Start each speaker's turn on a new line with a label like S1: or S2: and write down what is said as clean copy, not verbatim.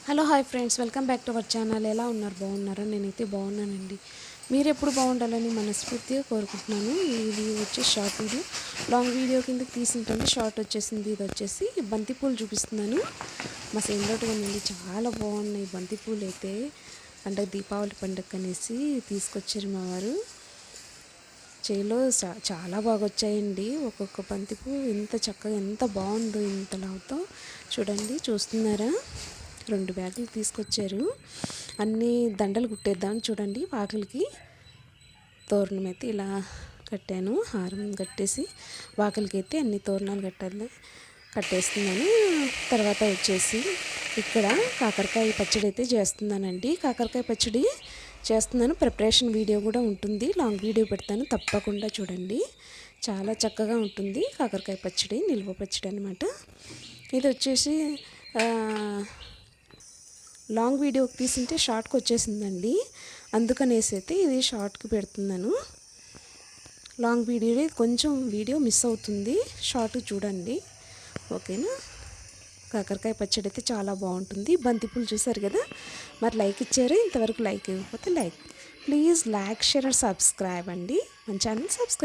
S1: Hello hi friends, welcome back to our channel. ఎలా ఉన్నారు? బాగున్నారా? నేనైతే బాగున్నానండి. మీరు ఎప్పుడు బాగుండాలని మనస్ఫూర్తిగా కోరుకుంటున్నాను. ఇది వచ్చేసి షార్ట్ వీడియో. లాంగ్ వీడియో కిందకి తీసుంటుంది, షార్ట్ వచ్చేసింది. ఇది వచ్చేసి బంతిపూలు చూపిస్తున్నాను. మా సేందోటనండి, చాలా బాగున్నాయి బంతిపూలు అయితే. అంటే దీపావళి పండుగ అనేసి తీసుకొచ్చారు మా వారు. చేలో చాలా బాగా వచ్చాయండి. ఒక్కొక్క బంతిపూ ఎంత చక్కగా, ఎంత బాగుందో, ఇంత లావుతో. చూడండి, చూస్తున్నారా? 2 బ్యాగులు తీసుకొచ్చారు. అన్నీ దండలు కుట్టేద్దాం. చూడండి, వాకిలికి తోరణం అయితే ఇలా కట్టాను. హారం కట్టేసి వాకిలికి అయితే అన్ని తోరణాలు కట్టేస్తున్నాను. తర్వాత వచ్చేసి ఇక్కడ కాకరకాయ పచ్చడి అయితే చేస్తున్నానండి. కాకరకాయ పచ్చడి చేస్తున్నాను. ప్రిపరేషన్ వీడియో కూడా ఉంటుంది, లాంగ్ వీడియో పెడతాను, తప్పకుండా చూడండి. చాలా చక్కగా ఉంటుంది కాకరకాయ పచ్చడి, నిల్వ పచ్చడి అనమాట. ఇది వచ్చేసి లాంగ్ వీడియోకి తీసింటే షార్ట్కి వచ్చేసిందండి. అందుకనేసి అయితే ఇది షార్ట్కి పెడుతున్నాను. లాంగ్ వీడియో కొంచెం వీడియో మిస్ అవుతుంది, షార్ట్ చూడండి, ఓకేనా? కాకరకాయ పచ్చడి అయితే చాలా బాగుంటుంది. బంతిపూలు చూసారు కదా, మరి లైక్ ఇచ్చారు. ఇంతవరకు లైక్ ఇవ్వకపోతే like, please like, share and subscribe అండి. మన ఛానల్ సబ్స్క్రైబ్.